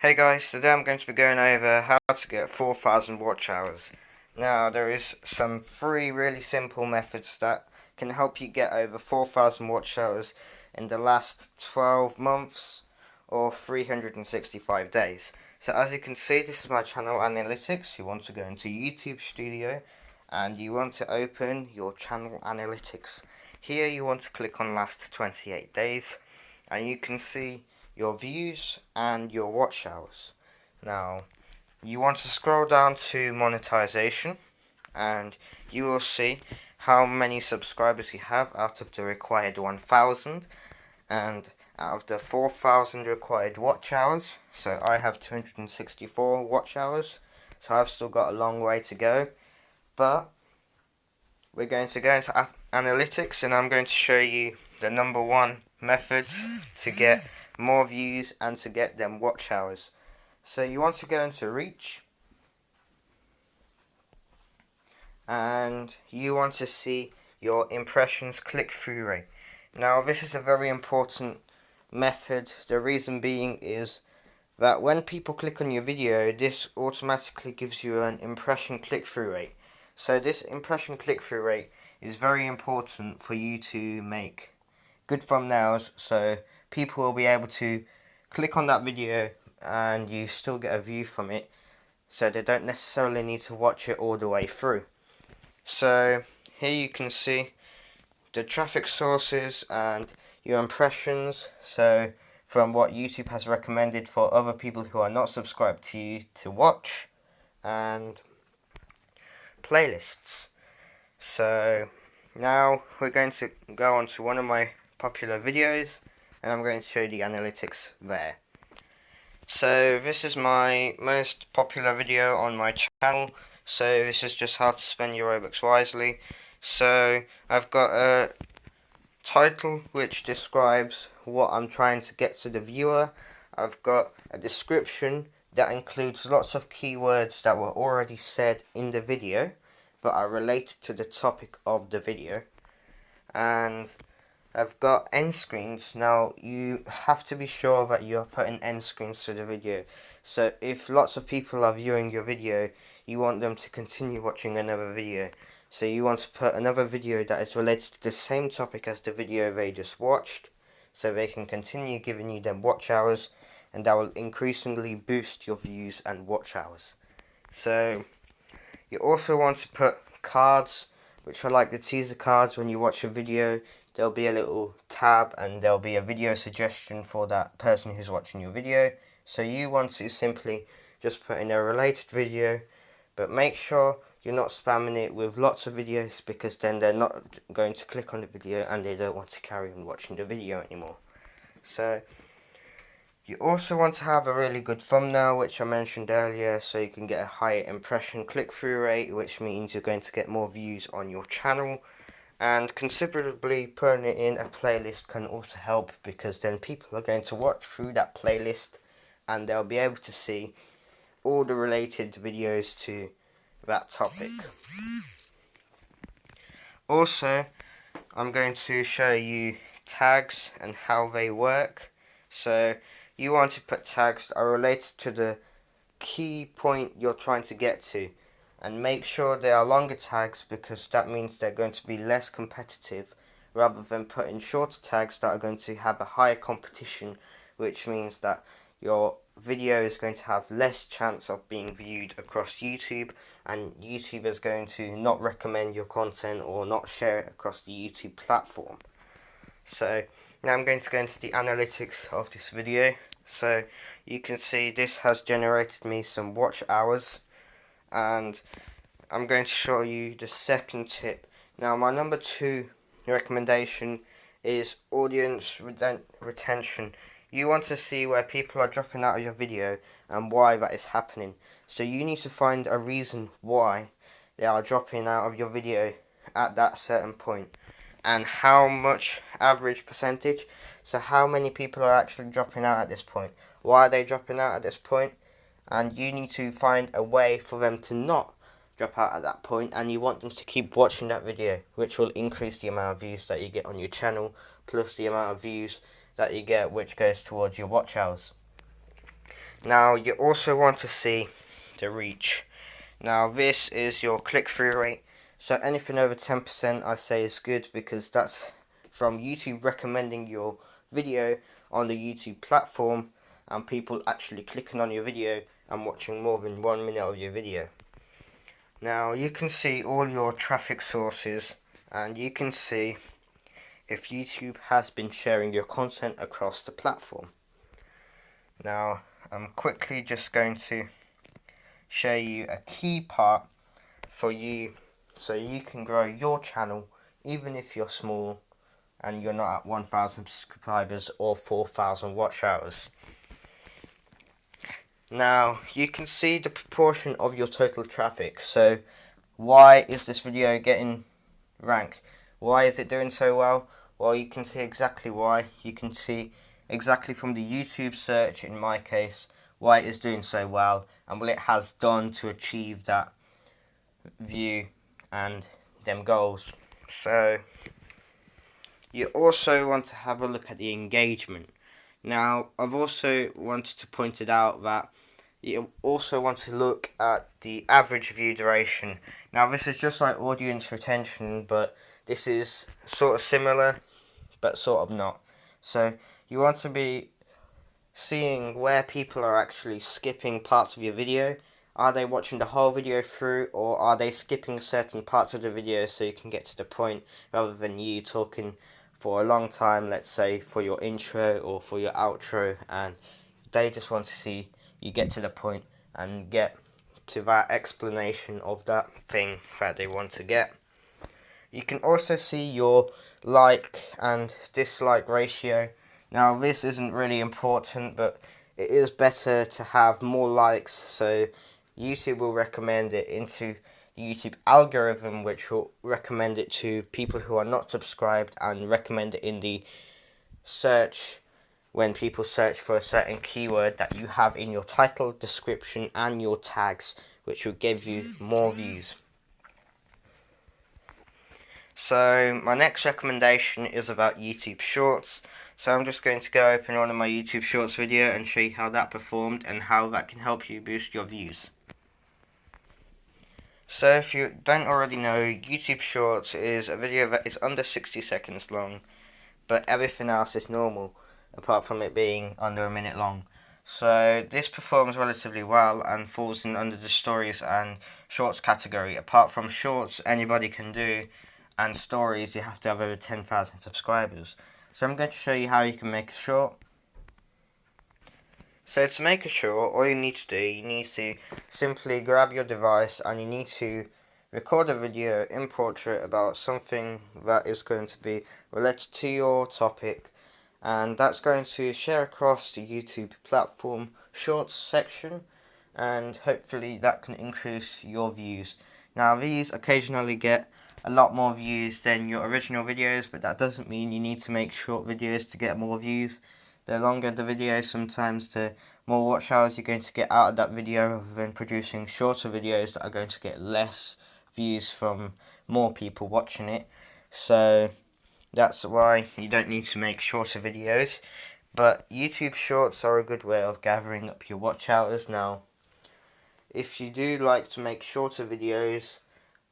Hey guys, today I'm going to be going over how to get 4,000 watch hours. Now there is some three really simple methods that can help you get over 4,000 watch hours in the last 12 months or 365 days. So as you can see, this is my channel analytics. You want to go into YouTube Studio and you want to open your channel analytics. Here you want to click on last 28 days and you can see your views and your watch hours. Now, you want to scroll down to Monetization and you will see how many subscribers you have out of the required 1,000 and out of the 4,000 required watch hours. So I have 264 watch hours, so I've still got a long way to go, but we're going to go into analytics and I'm going to show you the number one methods to get more views and to get them watch hours. So you want to go into reach and you want to see your impressions click-through rate. Now this is a very important method. The reason being is that when people click on your video, this automatically gives you an impression click-through rate. So this impression click-through rate is very important for you to make good thumbnails, so people will be able to click on that video and you still get a view from it, so they don't necessarily need to watch it all the way through. So here you can see the traffic sources and your impressions, so from what YouTube has recommended for other people who are not subscribed to you to watch, and playlists. So now we're going to go on to one of my popular videos and I'm going to show you the analytics there. So this is my most popular video on my channel, so this is just how to spend your robux wisely. So I've got a title which describes what I'm trying to get to the viewer. I've got a description that includes lots of keywords that were already said in the video but are related to the topic of the video, and I've got end screens. Now you have to be sure that you're putting end screens to the video, so if lots of people are viewing your video you want them to continue watching another video, so you want to put another video that is related to the same topic as the video they just watched, so they can continue giving you them watch hours, and that will increasingly boost your views and watch hours. So you also want to put cards, which are like the teaser cards. When you watch a video, there'll be a little tab and there'll be a video suggestion for that person who's watching your video. So you want to simply just put in a related video, but make sure you're not spamming it with lots of videos, because then they're not going to click on the video and they don't want to carry on watching the video anymore. So you also want to have a really good thumbnail, which I mentioned earlier, so you can get a higher impression click-through rate, which means you're going to get more views on your channel. And considerably putting it in a playlist can also help, because then people are going to watch through that playlist and they'll be able to see all the related videos to that topic. Also, I'm going to show you tags and how they work. So you want to put tags that are related to the key point you're trying to get to, and make sure they are longer tags, because that means they're going to be less competitive, rather than putting shorter tags that are going to have a higher competition, which means that your video is going to have less chance of being viewed across YouTube, and YouTube is going to not recommend your content or not share it across the YouTube platform. So now I'm going to go into the analytics of this video. So you can see this has generated me some watch hours, and I'm going to show you the second tip. Now my number 2 recommendation is audience retention. You want to see where people are dropping out of your video and why that is happening. So you need to find a reason why they are dropping out of your video at that certain point, and how much average percentage. So how many people are actually dropping out at this point? Why are they dropping out at this point? And you need to find a way for them to not drop out at that point, and you want them to keep watching that video, which will increase the amount of views that you get on your channel, plus the amount of views that you get which goes towards your watch hours. Now you also want to see the reach. Now this is your click-through rate. So anything over 10% I say is good, because that's from YouTube recommending your video on the YouTube platform and people actually clicking on your video and watching more than 1 minute of your video. Now you can see all your traffic sources, and you can see if YouTube has been sharing your content across the platform. Now I'm quickly just going to show you a key part for you so you can grow your channel even if you're small and you're not at 1,000 subscribers or 4,000 watch hours. Now you can see the proportion of your total traffic. So why is this video getting ranked? Why is it doing so well? Well, you can see exactly why. You can see exactly from the YouTube search, in my case, why it is doing so well and what it has done to achieve that view and them goals. So you also want to have a look at the engagement. Now I've also wanted to point it out that you also want to look at the average view duration. Now this is just like audience retention, but this is sort of similar but sort of not. So you want to be seeing where people are actually skipping parts of your video. Are they watching the whole video through, or are they skipping certain parts of the video so you can get to the point, rather than you talking for a long time, let's say for your intro or for your outro, and they just want to see you get to the point and get to that explanation of that thing that they want to get. You can also see your like and dislike ratio. Now this isn't really important, but it is better to have more likes, so YouTube will recommend it into the YouTube algorithm, which will recommend it to people who are not subscribed and recommend it in the search when people search for a certain keyword that you have in your title, description and your tags, which will give you more views. So my next recommendation is about YouTube Shorts. So I'm just going to go open one of my YouTube Shorts video and show you how that performed and how that can help you boost your views. So if you don't already know, YouTube Shorts is a video that is under 60 seconds long, but everything else is normal, apart from it being under a minute long. So this performs relatively well and falls in under the stories and shorts category. Apart from shorts, anybody can do, and stories, you have to have over 10,000 subscribers. So I'm going to show you how you can make a short. So to make a short, all you need to do, you need to simply grab your device and you need to record a video in portrait about something that is going to be related to your topic, and that's going to share across the YouTube platform shorts section, and hopefully that can increase your views. Now these occasionally get a lot more views than your original videos, but that doesn't mean you need to make short videos to get more views. The longer the video, sometimes the more watch hours you're going to get out of that video, rather than producing shorter videos that are going to get less views from more people watching it. So that's why you don't need to make shorter videos. But YouTube Shorts are a good way of gathering up your watch hours. Now, if you do like to make shorter videos,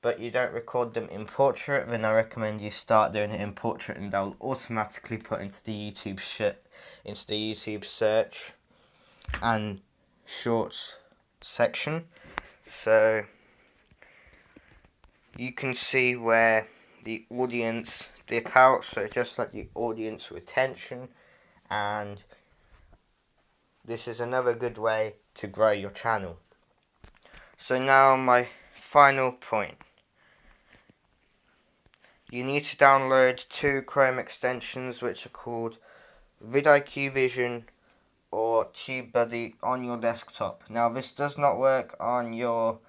but you don't record them in portrait, then I recommend you start doing it in portrait, and they'll automatically put into the YouTube search and shorts section. So you can see where the audience dip out, so just like the audience retention, and this is another good way to grow your channel. So now my final point. You need to download 2 Chrome extensions which are called vidIQ Vision or TubeBuddy on your desktop. Now this does not work on your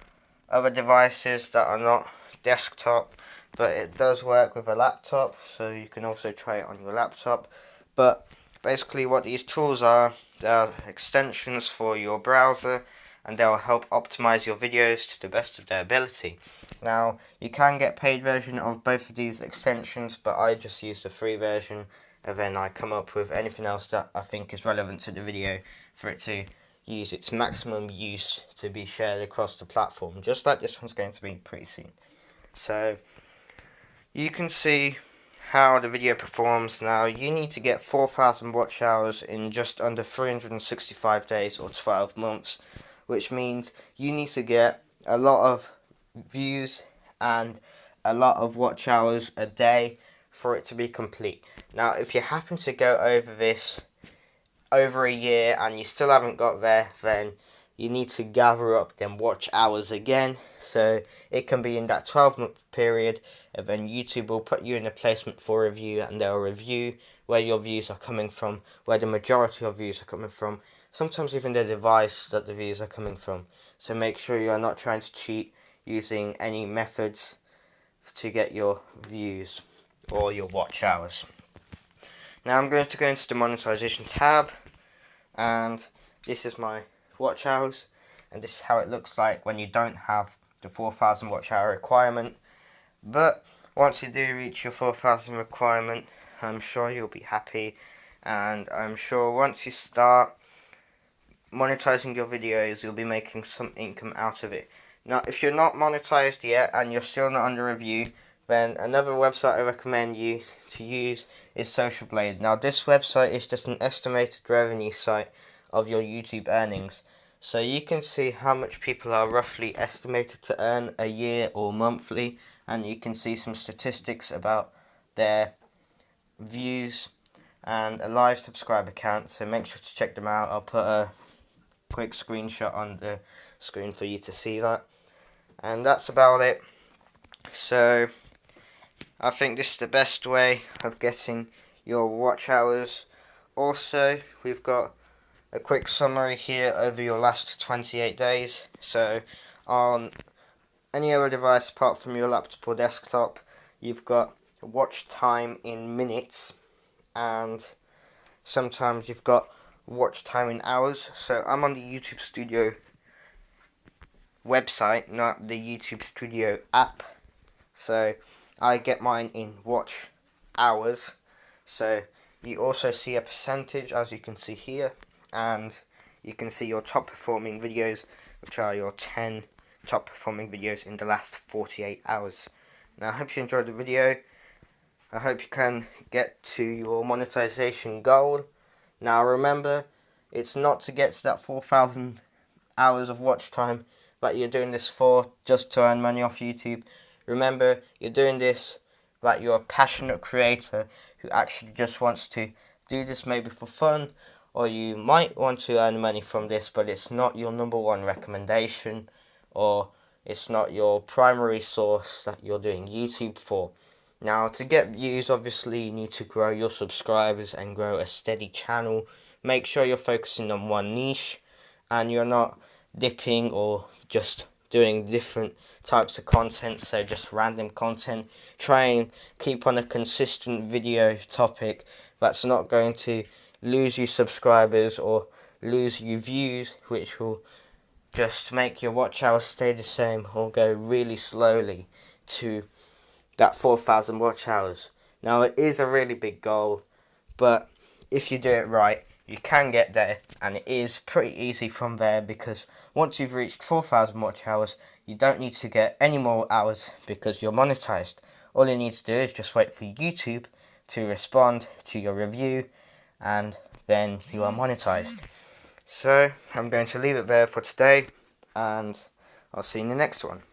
other devices that are not desktop, but it does work with a laptop, so you can also try it on your laptop. But basically what these tools are, they are extensions for your browser, and they will help optimize your videos to the best of their ability. Now, you can get paid version of both of these extensions, but I just use the free version, and then I come up with anything else that I think is relevant to the video for it to use its maximum use to be shared across the platform, just like this one's going to be pretty soon. So you can see how the video performs. Now you need to get 4,000 watch hours in just under 365 days or 12 months, which means you need to get a lot of views and a lot of watch hours a day for it to be complete. Now if you happen to go over this over a year and you still haven't got there, then you need to gather up them watch hours again. So it can be in that 12-month period, and then YouTube will put you in a placement for review, and they'll review where your views are coming from, where the majority of views are coming from, sometimes even the device that the views are coming from. So make sure you are not trying to cheat using any methods to get your views or your watch hours. Now I'm going to go into the monetization tab, and this is my watch hours, and this is how it looks like when you don't have the 4,000 watch hour requirement. But once you do reach your 4,000 requirement, I'm sure you'll be happy, and I'm sure once you start monetizing your videos, you'll be making some income out of it. Now if you're not monetized yet and you're still not under review, then another website I recommend you to use is Social Blade. Now this website is just an estimated revenue site of your YouTube earnings. So you can see how much people are roughly estimated to earn a year or monthly, and you can see some statistics about their views and a live subscriber count, so make sure to check them out. I'll put a quick screenshot on the screen for you to see that. And that's about it. So I think this is the best way of getting your watch hours. Also, we've got a quick summary here over your last 28 days. So on any other device apart from your laptop or desktop, you've got watch time in minutes, and sometimes you've got watch time in hours. So I'm on the YouTube Studio website, not the YouTube Studio app. So I get mine in watch hours. So you also see a percentage, as you can see here, and you can see your top performing videos, which are your 10 top performing videos in the last 48 hours. Now I hope you enjoyed the video. I hope you can get to your monetization goal. Now remember, it's not to get to that 4,000 hours of watch time that you're doing this for, just to earn money off YouTube. Remember, you're doing this that you're a passionate creator who actually just wants to do this maybe for fun, or you might want to earn money from this, but it's not your #1 recommendation, or it's not your primary source that you're doing YouTube for. Now, to get views, obviously you need to grow your subscribers and grow a steady channel. Make sure you're focusing on one niche and you're not dipping or just doing different types of content, so just random content. Try and keep on a consistent video topic that's not going to lose you subscribers or lose you views, which will just make your watch hours stay the same or go really slowly to that 4,000 watch hours. Now it is a really big goal, but if you do it right, you can get there, and it is pretty easy from there, because once you've reached 4,000 watch hours, you don't need to get any more hours because you're monetized. All you need to do is just wait for YouTube to respond to your review, and then you are monetized. So I'm going to leave it there for today, and I'll see you in the next one.